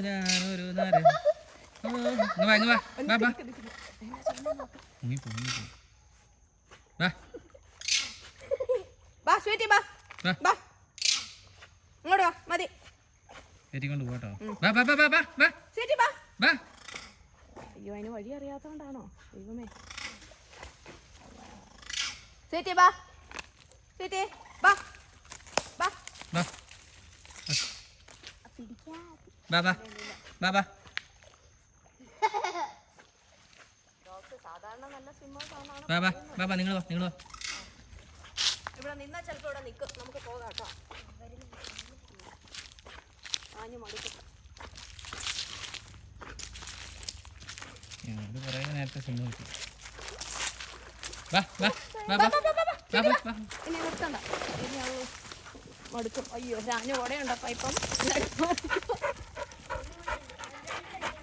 ഞാനൊരു നാരൻ. ഇങ്ങോട്ട് വാ മതി കൊണ്ട് പോട്ടോ. അയ്യോ അതിന് വഴി അറിയാത്തോണ്ടാണോ ദൈവമേ. സീറ്റി ബാ സീറ്റി ബാ ബാ സാധാരണ നല്ല സ്വിമ്മേഴ്സാണ്. നിങ്ങൾ ഇവിടെ നിന്നാ ചിലപ്പോ ഇവിടെ നിൽക്കും. നമുക്ക് പോകാം കേട്ടോ. ആഞ്ഞു മടുക്കും. നേരത്തെ ഇനി നിർത്തണ്ട. ഇനി മടുക്കും. അയ്യോ ആഞ്ഞു ഓടയുണ്ടപ്പ ഇപ്പം